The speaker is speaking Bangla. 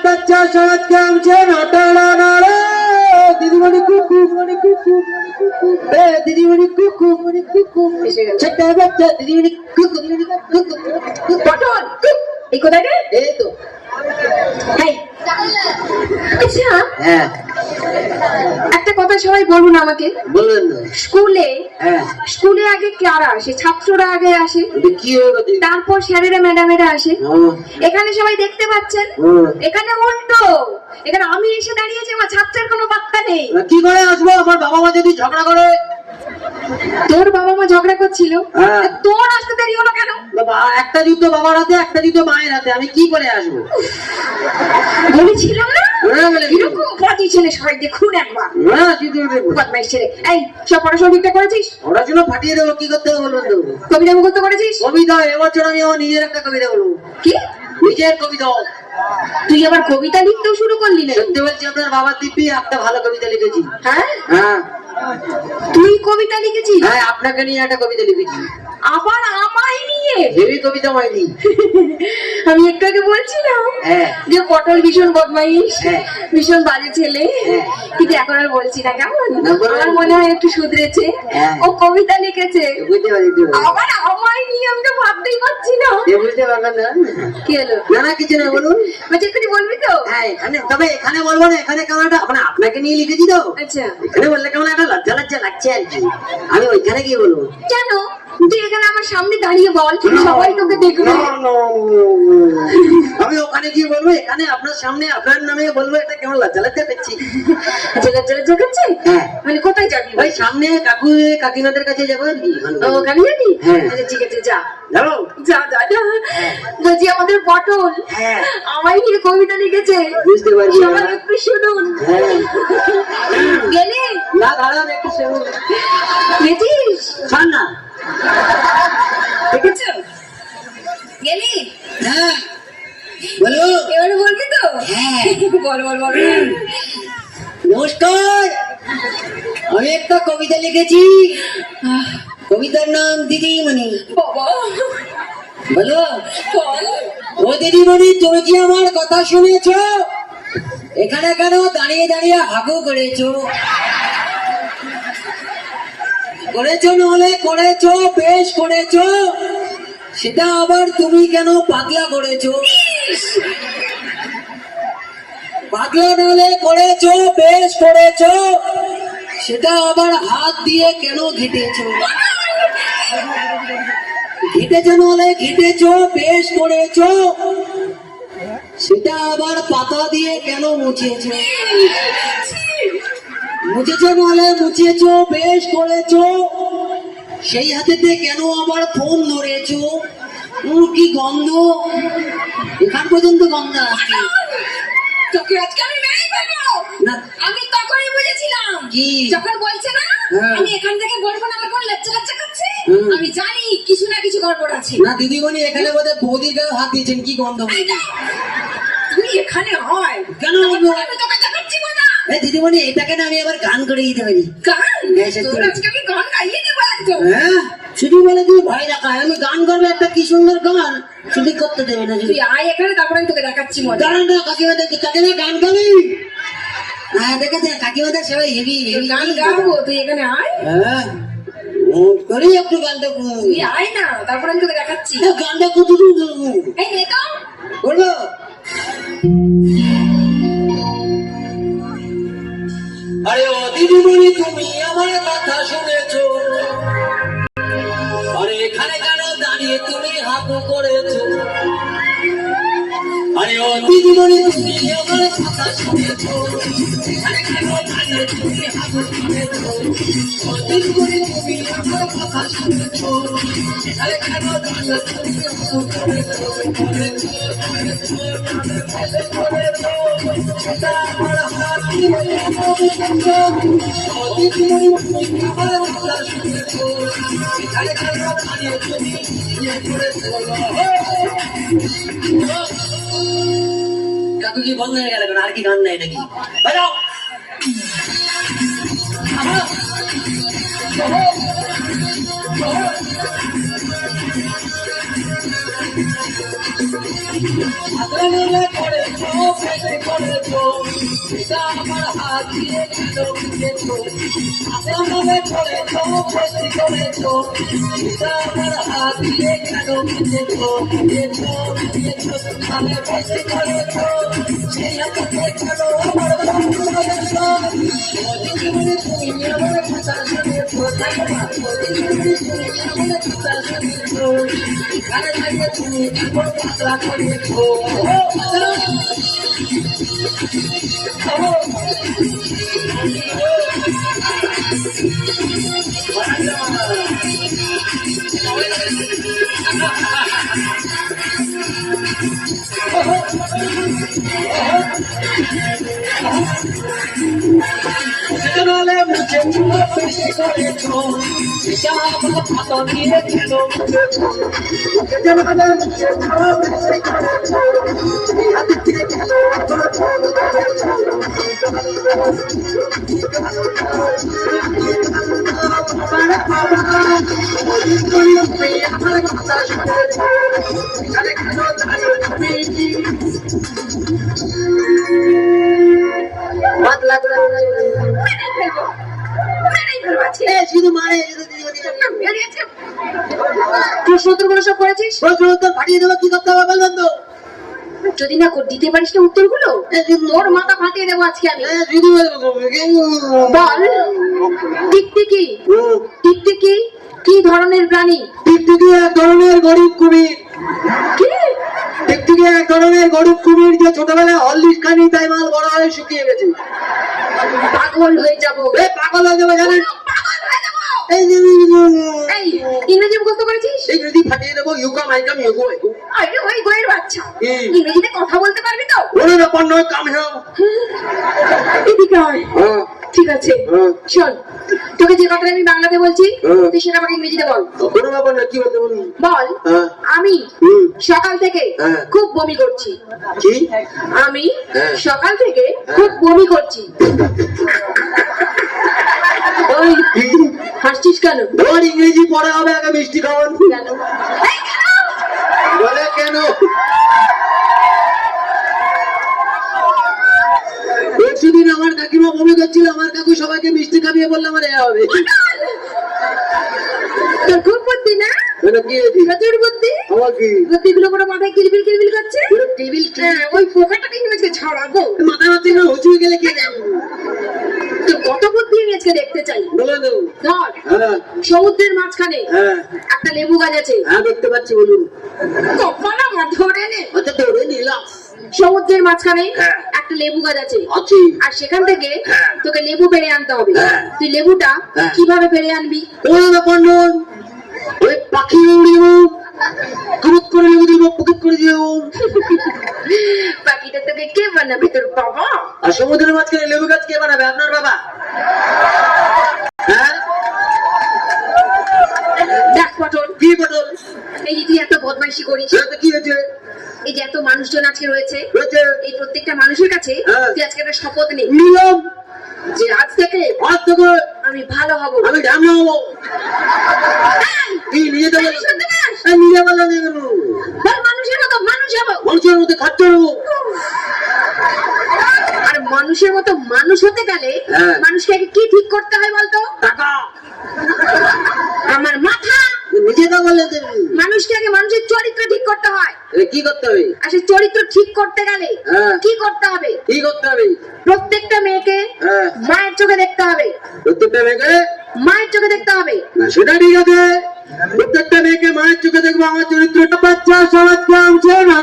बच्चा शरद काम छे नटाड़ा नारे दीदीमणि कुकु मणि कुकु ए दीदीमणि कुकु मणि कुकु छोटा बच्चा दीदीमणि कुकु मणि कुकु পটল এই কোথায় রে? এই তো এই আচ্ছা হ্যাঁ একটা কথা সবাই বলুন আমাকে, বলবেন না স্কুলে হ্যাঁ স্কুলে আগে কারা আসে? ছাত্ররা আগে আসে, এটা কি হবে তারপর স্যারেরা ম্যাডামেরা আসে। এখানে সবাই দেখতে পাচ্ছেন, এখানে উল্টো। এখানে আমি এসে দাঁড়িয়েছি, আমার ছাত্রের কোনো পাত্তা নেই। কি করে আসবো? আমার বাবা মা যদি ঝগড়া করে। তোর বাবা মা ঝগড়া করছিল, তোর আসতে দেরি হলো কেন? একটা জুতো বাবার হাতে, একটা জুতো মায়ের হাতে, আমি কি করে আসবো? বলেছিলাম না এরকম পাতি ছেলে সবাই দেখুন একবার। বদমাইশ ছেলে। এই সব পড়াশোনা ঠিকঠাক করেছিস? পড়াশোনা ফাটিয়ে দেবো, কি করতে হবে বলুন তো? কবিতা মুখস্থ করেছিস? কবিতা এবছর আমি আমার নিজের একটা কবিতা বলবো। কি নিজের কবিতা? তুই আবার কবিতা লিখতেও শুরু করলি না? সত্যি বলছি, আপনার বাবার দিব্যি একটা ভালো কবিতা লিখেছি। হ্যাঁ হ্যাঁ তুই কবিতা লিখেছিস? হ্যাঁ, আপনাকে নিয়ে একটা কবিতা লিখেছি। আবার আমায় নিয়ে? হেভি কবিতা মাইনি। আমি একটু আগে বলছিলাম যে পটল ভীষণ বদমাইশ, ভীষণ বাজে ছেলে, কিন্তু এখন আর বলছি না। কেমন আমার মনে হয় একটু শুধরেছে, ও কবিতা লিখেছে। আবার আমায় নিয়ে আমি তো ভাবতেই পারছি না। বুঝতে পারবেন না? কি হলো? না না কিছু না, বলুন। বলছি একটু বলবি তো? হ্যাঁ এখানে, তবে এখানে বলবো না। এখানে কেমন একটা আপনাকে নিয়ে লিখেছি তো। আচ্ছা, এখানে বললে কেমন একটা লজ্জা লজ্জা লাগছে আর কি। আমি ওইখানে গিয়ে বলবো। কেন? তুই এখানে আমার সামনে দাঁড়িয়ে বল, সবাই তোকে দেখবে। আমি ওখানে গিয়ে বলবো, এখানে আপনার সামনে আপনার নামে বলবো, এটা কেমন লজ্জা লজ্জা করছি। লজ্জা লজ্জা করছে? মানে কোথায় যাবি? ওই সামনে কাকু কাকিমাদের কাছে যাবো আর কি। ওখানে যাবি? আচ্ছা ঠিক আছে, যা যাবো। যা যা যা। বলছি আমাদের পটল আমায় নিয়ে কবিতা লিখেছে, বুঝতে পারছি। সবাই একটু শুনুন। গেলে না, দাঁড়ান একটু শুনুন। গেছিস? শোন না, দেখেছ? গেলি? হ্যাঁ বলো। এবারে বলবি তো? হ্যাঁ বল বল বল। নমস্কার, আমি একটা কবিতা লিখেছি। কবিতার নাম দিদিমণি। বাবা বলো। বল। ও দিদিমণি, তুমি কি আমার কথা শুনেছ? এখানে কেন দাঁড়িয়ে দাঁড়িয়ে হাগু করেছো? করেছো নহলে করেছো, বেশ করেছো। সেটা আবার তুমি কেন পাতলা করেছো? পাতলা নহলে করেছো, বেশ করেছো। সেটা আবার হাত দিয়ে কেন ঘেটেছো? ঘেটেছো নহলে ঘেটেছো, বেশ করেছো। সেটা আবার পাতা দিয়ে কেন মুছেছো? মুছেছো নহলে মুছেছো, বেশ করেছো। সেই হাতেতে কেন আবার ফোন ধরেছো? কি গন্ধ, এখান পর্যন্ত গন্ধ আসছে। তোকে আজকে আমি মেরে ফেলবো। আমি তখনই বুঝেছিলাম, যখন বলছে না আমি এখান থেকে বলবো না, আমার কোন লজ্জা লজ্জা করছে। আমি জানি কিছু না কিছু গড়বড় আছে। না দিদিমণি, এখানে বোধহয় বৌদির গায়ে হাত দিয়েছেন, কি গন্ধ। তুই এখানে হয় কেন? আমি তোকে দেখাচ্ছি না। দিদিমণি, এটাকে না আমি আবার গান করে দিতে পারি। গান? তোর আজকে আমি গান গাইয়ে দেবো একদম। হ্যাঁ, শুধু বলে তুমি ভয় রাখা, আমি গান করবো একটা কি সুন্দর গান, শুধু করতে দেবে না। তুই আয় এখানে, তারপরে আমি তোকে দেখাচ্ছি মজা। দাঁড়ান না, কাকিমাদের কাকিমা গান গাবি। হ্যাঁ দেখেছে, কাকিমাদের সবাই হেভি গান গাবো, তুই এখানে আয়। হ্যাঁ করি একটু গানটা। তুই আয় না, তারপরে আমি তোকে দেখাচ্ছি। গানটা কত দূর এই নে তো বলবো। আরে ও দিদিমণি, তুমি আমার কথা শুনেছো? আরে এখানে কেন দাঁড়িয়ে তুমি হাঁকু করেছো? আরে ও দিদিমণি, তুমি আমার কথা শুনেছো? এখানে কেন দাঁড়িয়ে তুমি হাঁকু করেছো? ও দিদিমণি, তুমি আমার কথা শুনেছো? এখানে কেন দাঁড়িয়ে তুমি হাঁকু করেছো? সেটা আমার হাত দিয়ে কাকু কি বন্ধ হয়ে গেল? আর কি গান নাই নাকি? হাতে নিলে করেছো বেশি করেছো এটা আমার হাত দিয়ে কেন বুঝেছো হাতে নিলে করেছো বেশি করেছো এটা আমার হাত দিয়ে কেন বুঝেছো বুঝেছো বুঝেছো আমি বেশি করেছো সেই হাতে কেন আমার বন্ধু করেছো জীবনে তুমি আমার কথা শুনেছো থাকবা জীবনে তুমি আমার কথা শুনেছো আরে আগে তুমি জীবন পাতলা করেছো নালে মুঝে বেশি করেছো এটা আমার হাত দিয়ে কেন বুঝেছো নালে মুঝে বেশি করেছো এই হাত দিয়ে কেন বাদ লাগলো শুধু মারে প্রশ্ন উত্তরগুলো সব করেছিস? প্রশ্ন উত্তর পাঠিয়ে দেবো, কি করতে হবে বলবেন তো? যদি না দিতে পারিস না উত্তরগুলো তোর মাথা ফাটিয়ে দেবো আজকে আমি। শুধু বল, টিকটিকি টিকটিকি কি ধরনের প্রাণী? টিকটিকি এক ধরনের গরিব কুমির। কি? টিকটিকি এক ধরনের গরিব কুমির যে ছোটবেলায় হরলিক্স খানি তাই মাল বড় হয়ে শুকিয়ে গেছে। পাগল হয়ে যাবো। পাগল হয়ে যাবে জানেন? পাগল হয়ে যাবো। এই এই ইংরেজি মুখস্থ করেছিস? ইংরেজি ফাটিয়ে দেবো, ইউকাম আইকাম ইউগো আইকো। আরে ওই গোয়ের বাচ্চা, হুম। ইংরেজিতে কথা বলতে পারবি তো? ওরে ব্যাপার নয়, কাম হেও। এদিকে আয়। ঠিক আছে শোন, তোকে যে কথাটা আমি বাংলাতে বলছি তুই সেটা আমাকে ইংরেজিতে বল। কোনো ব্যাপার না, কি বলতে বলুন? বল, আমি সকাল থেকে খুব বমি করছি। কি? আমি সকাল থেকে খুব বমি করছি। ওই হাসছিস কেন? ওর ইংরেজি পড়া হবে, আগে মিষ্টি খাওয়ান। কেন? এই কেন? বলে কেন? পরশুদিন আমার কাকিমা বমি করছিল, আমার কাকু সবাইকে মিষ্টি খাবিয়ে বললে আমার এ হবে। তোর খুব বুদ্ধি না? কি হয়েছে? প্রচুর বুদ্ধি। আমার কি? বুদ্ধিগুলো কোনো মাথায় কিলবিল কিলবিল করছে। টেবিল ওই ফোকাটাকে ইংরেজিতে ছড়াবো। মাথা মাথা হুচু গেলে কে যাবো? তোর কত বুদ্ধি আমি আজকে দেখতে চাই। বলে দেবো। ধর, হ্যাঁ সমুদ্রের মাঝখানে হ্যাঁ একটা লেবু গাছ আছে। হ্যাঁ দেখতে পাচ্ছি, বলুন। কপাল আমার ধরে নে। আচ্ছা ধরে নিলাম। সমুদ্রের মাঝখানে হ্যাঁ। একটা লেবু গাছ আছে, আছি। আর সেখান থেকে হ্যাঁ। তোকে লেবু পেড়ে আনতে হবে। হ্যাঁ। তুই লেবুটা হ্যাঁ। কিভাবে পেড়ে আনবি? কোনো ব্যাপার নয়, ওই পাখি উড়ে দেবো, কুরুত করে লেবু দিব, পকেট করে দিব। বাকিটা তোকে কে বানাবে? তোর বাবা। আর সমুদ্রের মাঝখানে লেবু গাছ কে বানাবে? আপনার বাবা। হ্যাঁ দেখ পটল, কি বটল? এই যে তুই এত বদমাইশি করিস, সেটা কি হয়েছে? এই যে এত মানুষজন আজকে রয়েছে, হয়েছে এই প্রত্যেকটা মানুষের কাছে হ্যাঁ। তুই আজকে একটা শপথ নে নিলাম, যে আজ থেকে আজ থেকে আমি ভালো হব। আমি ঢামনা হবো। কি নিয়ে যাবো? এই, শুনতে পাস? নিয়ে যাবো না কেন? বল, মানুষের মতো মানুষ হব। মানুষের মধ্যে খাচ্ছে হবো। আর মানুষের মতো মানুষ হতে গেলে হ্যাঁ। মানুষকে আগে কি ঠিক করতে হয় বলতো? টাকা আমার মাথা। নিজে তো বলে দেবে। মানুষকে আগে মানুষের চরিত্র ঠিক করতে হয়, কি করতে হবে? আর সেই চরিত্র ঠিক করতে গেলে হ্যাঁ। কি করতে হবে? কি করতে হবে? প্রত্যেকটা মেয়েকে হ্যাঁ। মায়ের চোখে দেখতে হবে। প্রত্যেকটা মেয়েকে মায়ের চোখে দেখতে হবে। না, সেটা ঠিক আছে। প্রত্যেকটা মেয়েকে মায়ের চোখে দেখবো, আমার চরিত্রটা বাচ্চা সমাজকে আনছে না।